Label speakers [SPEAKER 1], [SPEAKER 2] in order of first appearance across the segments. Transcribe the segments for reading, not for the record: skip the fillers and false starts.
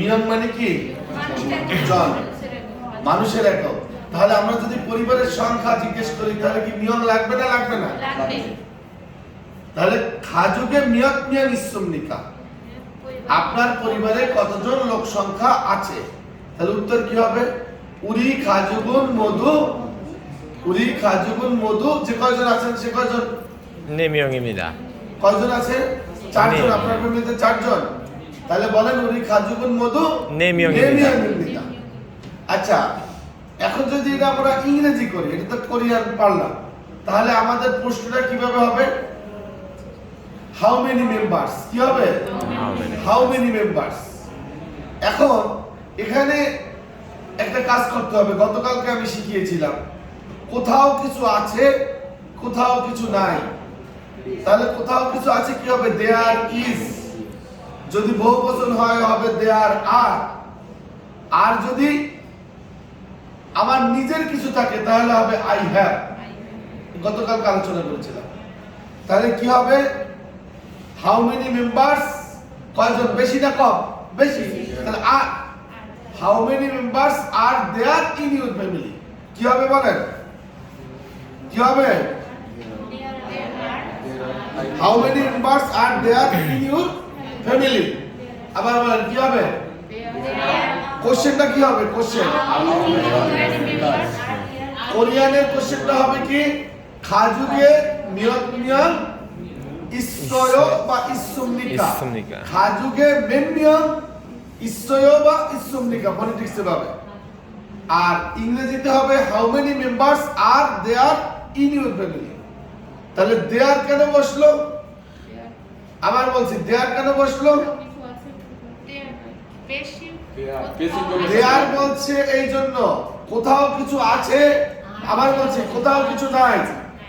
[SPEAKER 1] মিয়ং মানে কি জন, মানুষের একক। তাহলে আমরা যদি পরিবারের সংখ্যা জিজ্ঞেস করি তাহলে কি মিয়ং লাগবে না লাগবে না? তাহলে খাজুগে মিয়ক মিয়ং ইসুমনিকা, আপনার পরিবারে কতজন লোক সংখ্যা আছে? তাহলে উত্তর কি হবে? উরি খাজুগুন মধু, উরি খাজুগুন মধু, যে কয়জন আছেন সে কয়জন?
[SPEAKER 2] 네 명입니다.
[SPEAKER 1] কয়জন আছে? 4 জন। আপনার ফ্যামিলিতে 4 জন। তাহলে বলেন উরি খাজুগুন মধু
[SPEAKER 2] 네 명입니다.
[SPEAKER 1] আচ্ছা, এখন যদি এটা আমরা ইংরেজি করি, এটা তো কোরিয়ান পারলাম, তাহলে আমাদের প্রশ্নটা কিভাবে হবে? হাউ মেনি মেম্বার্স, কি হবে? How many members. এখন এখানে একটা কাজ করতে হবে, গতকালকে আমি শিখিয়েছিলাম, কোথাও কিছু আছে কোথাও কিছু নাই। তাহলে কোথাও কিছু আছে কি হবে? There is. যদি বহুবচন হয় হবে দেয়ার আর। আর যদি আমার নিজের কিছু থাকে তাহলে হবে আই হ্যাভ। গতকালকে আলোচনা করেছিলাম। তাহলে কি হবে? হাউ মেনি মেম্বার্স, কয়জন, বেশি না কম? বেশি। তাহলে আর how many members are there in your family, কি হবে বলেন? কি হবে? How many members are there in your family. আবার বলেন কি হবে? কোশ্চেনটা কি হবে? কোশ্চেন কোরিয়ানের কোশ্চেনটা হবে কি? খাজুগে মিয়ক মিয়ং ইসয় বা ইসুমনিকা। খাজুগে মেমিয়ং ইসয় বা ইসুমনিকা, ফনেটিক্সে পাবে। আর ইংরেজিতে হবে how many members are there in your family. তাহলে দেয়ার কেন বসলো? আবার বলছি, দেয়ার কেন বসলো? দেয়ার বলছে এই জন্য কোথাও কিছু আছে, আবার বলছে কোথাও কিছু নাই।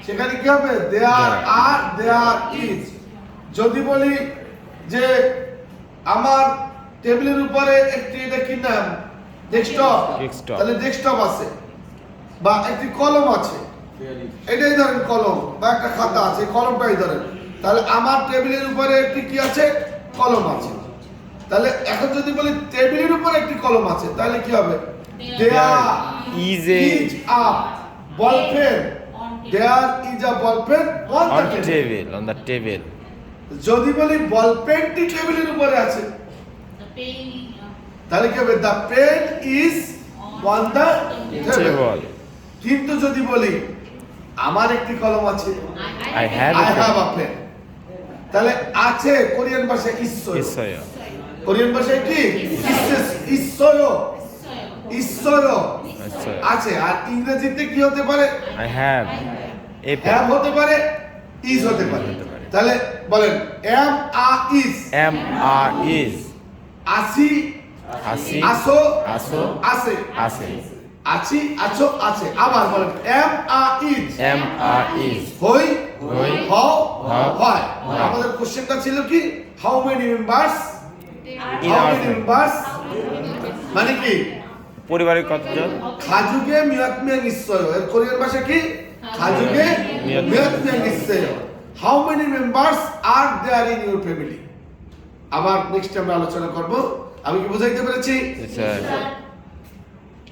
[SPEAKER 1] সেখানে কি হবে? দেয়ার আর দেয়ার ইজ। যদি বলি যে আমার টেবিলের উপরে একটি, এটা কি নাম? ডেস্কটপ। তাহলে ডেস্কটপ আছে, বা একটি কলম আছে, এটাই ধরেন কলম, বা একটা খাতা আছে, কলমটাই ধরেন। তাহলে আমার টেবিলের উপরে একটি কি আছে? কলম আছে। তাহলে এখন যদি বলি টেবিলের উপর একটি কলম আছে, তাহলে কি হবে? There is a ball pen. There is a ball pen on the table.
[SPEAKER 2] On the table.
[SPEAKER 1] যদি বলি বল পেনটি টেবিলের উপরে আছে, তাহলে কি হবে? The pen is on the table. কিন্তু যদি বলি আমার একটি কলম আছে,
[SPEAKER 2] I have
[SPEAKER 1] a pen, তাহলে আছে কোরিয়ান ভাষায় ইসয়।
[SPEAKER 2] 있어요.
[SPEAKER 1] কোরিয়ান ভাষায় কি? ইসয়। ইসয় আছে। আর ইংরেজিতে কি হতে পারে?
[SPEAKER 2] I have a pen.
[SPEAKER 1] Have হতে পারে, ইজ হতে পারে। তাহলে বলেন am a is.
[SPEAKER 2] Am is.
[SPEAKER 1] আসি,
[SPEAKER 2] আসি,
[SPEAKER 1] আসো,
[SPEAKER 2] আসো,
[SPEAKER 1] আছে,
[SPEAKER 2] আছে।
[SPEAKER 1] আছি, আছো, আছে। আবার বলেন am a is.
[SPEAKER 2] Am is.
[SPEAKER 1] হই,
[SPEAKER 2] হই,
[SPEAKER 1] হও,
[SPEAKER 2] হও,
[SPEAKER 1] হয়।
[SPEAKER 2] হয়।
[SPEAKER 1] আমাদের কোশ্চেনটা ছিল কি? How many members?
[SPEAKER 2] In
[SPEAKER 1] how
[SPEAKER 2] our
[SPEAKER 1] many
[SPEAKER 2] family.
[SPEAKER 1] Members মানে কি?
[SPEAKER 2] পরিবারের কতজন?
[SPEAKER 1] খাজুগে মিয়ক মিয়ং ইসয়। এর কোরিয়ান ভাষা কি? খাজুগে
[SPEAKER 2] মিয়ক
[SPEAKER 1] মিয়ক মিয়ং ইসয়। How many members are there in your family. আবার নেক্সট আমরা আলোচনা করব। আমি কি বুঝাইতে পেরেছি?
[SPEAKER 2] স্যার